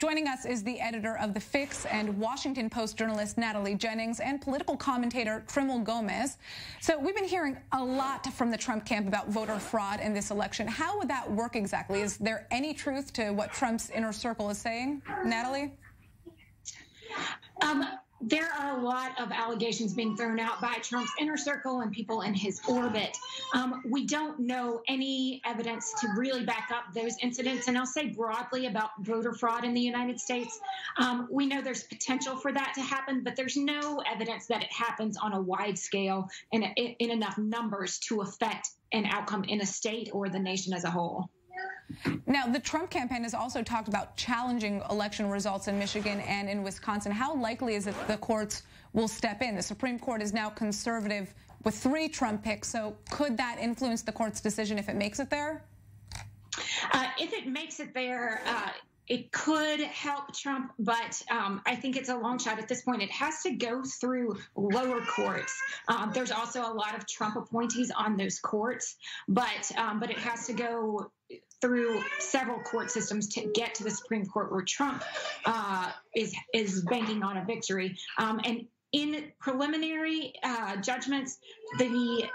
Joining us is the editor of The Fix and Washington Post journalist Natalie Jennings and political commentator Trimel Gomez. So we've been hearing a lot from the Trump camp about voter fraud in this election. How would that work exactly? Is there any truth to what Trump's inner circle is saying, Natalie? There are a lot of allegations being thrown out by Trump's inner circle and people in his orbit. We don't know any evidence to really back up those incidents. And I'll say broadly about voter fraud in the United States. We know there's potential for that to happen, but there's no evidence that it happens on a wide scale and in enough numbers to affect an outcome in a state or the nation as a whole. Now, the Trump campaign has also talked about challenging election results in Michigan and in Wisconsin. How likely is it the courts will step in? The Supreme Court is now conservative with 3 Trump picks, so could that influence the court's decision if it makes it there? If it makes it there, it could help Trump, but I think it's a long shot at this point. It has to go through lower courts. There's also a lot of Trump appointees on those courts, but it has to go through several court systems to get to the Supreme Court, where Trump is banking on a victory. And in preliminary judgments, the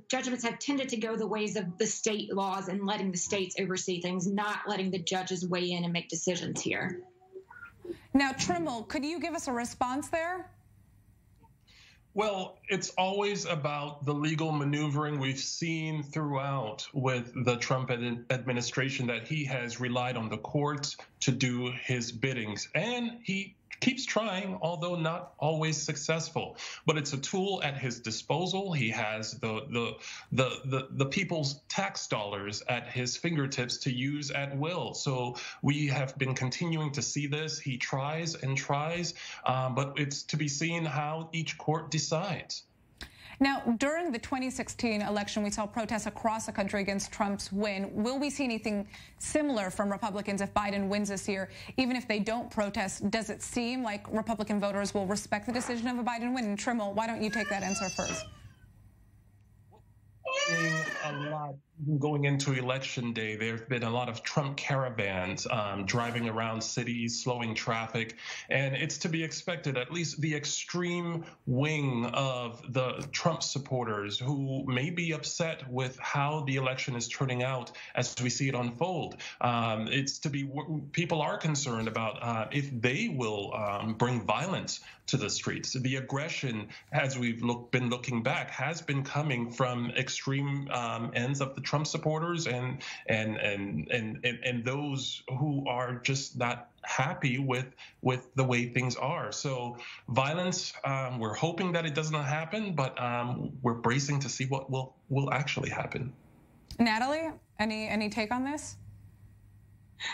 judgments have tended to go the ways of the state laws and letting the states oversee things, not letting the judges weigh in and make decisions here. Now, Trimel, could you give us a response there? Well, it's always about the legal maneuvering we've seen throughout with the Trump administration, that he has relied on the courts to do his biddings. And he keeps trying, although not always successful. But it's a tool at his disposal. He has the people's tax dollars at his fingertips to use at will. So we have been continuing to see this. He tries and tries, but it's to be seen how each court decides. Now, during the 2016 election, we saw protests across the country against Trump's win. Will we see anything similar from Republicans if Biden wins this year? Even if they don't protest, does it seem like Republican voters will respect the decision of a Biden win? And Trimel, why don't you take that answer first? A lot going into election day. There have been a lot of Trump caravans driving around cities, slowing traffic, and it's to be expected. At least the extreme wing of the Trump supporters, who may be upset with how the election is turning out as we see it unfold. People are concerned about if they will bring violence to the streets. The aggression, as we've been looking back, has been coming from extreme ends of the Trump supporters and those who are just not happy with the way things are. So violence, we're hoping that it does not happen, but we're bracing to see what will actually happen. Natalie, any take on this?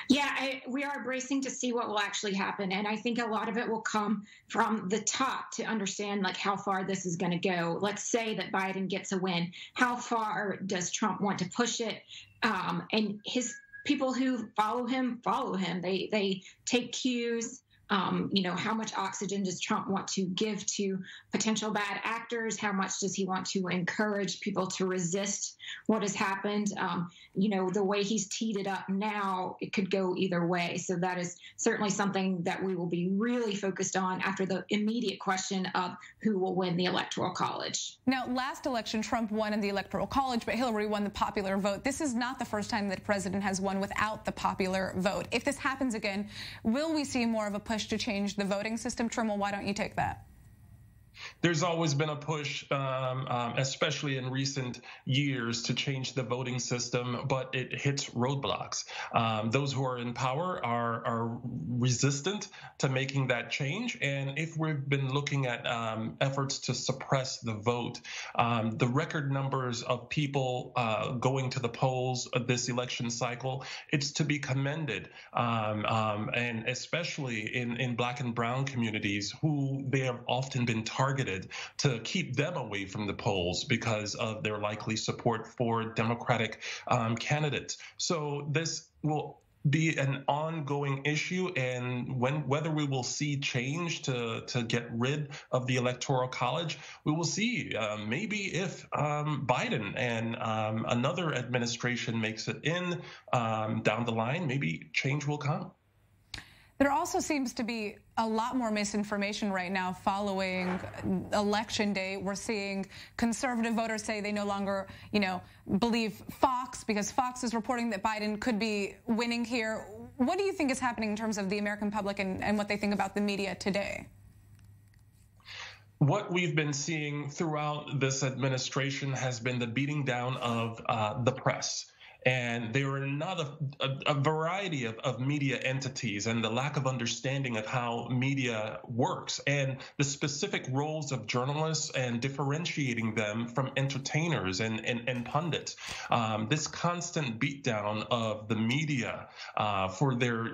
Yeah, we are bracing to see what will actually happen. And I think a lot of it will come from the top to understand like how far this is going to go. Let's say that Biden gets a win. How far does Trump want to push it? And his people who follow him. They take cues. How much oxygen does Trump want to give to potential bad actors? How much does he want to encourage people to resist what has happened? The way he's teed it up now, it could go either way. So that is certainly something that we will be really focused on after the immediate question of who will win the Electoral College. Now, last election, Trump won in the Electoral College, but Hillary won the popular vote. This is not the first time that a president has won without the popular vote. If this happens again, will we see more of a push to change the voting system? Trimel, why don't you take that? There's always been a push, especially in recent years, to change the voting system, but it hits roadblocks. Those who are in power are resistant to making that change. And if we've been looking at efforts to suppress the vote, the record numbers of people going to the polls this election cycle, it's to be commended. And especially in Black and brown communities, who they have often been targeted to keep them away from the polls because of their likely support for Democratic candidates. So this will be an ongoing issue, and whether we will see change to get rid of the Electoral College, we will see. Maybe if Biden and another administration makes it in down the line, maybe change will come. There also seems to be a lot more misinformation right now following Election Day. We're seeing conservative voters say they no longer, believe Fox because Fox is reporting that Biden could be winning here. What do you think is happening in terms of the American public and what they think about the media today? What we've been seeing throughout this administration has been the beating down of the press. And there are not a variety of media entities and the lack of understanding of how media works and the specific roles of journalists and differentiating them from entertainers and pundits. This constant beatdown of the media for their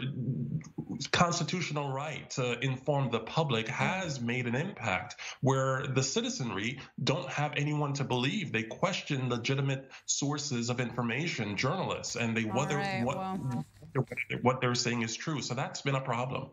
constitutional right to inform the public has made an impact where the citizenry don't have anyone to believe. They question legitimate sources of information, journalists, and they whether what they're saying is true. So that's been a problem.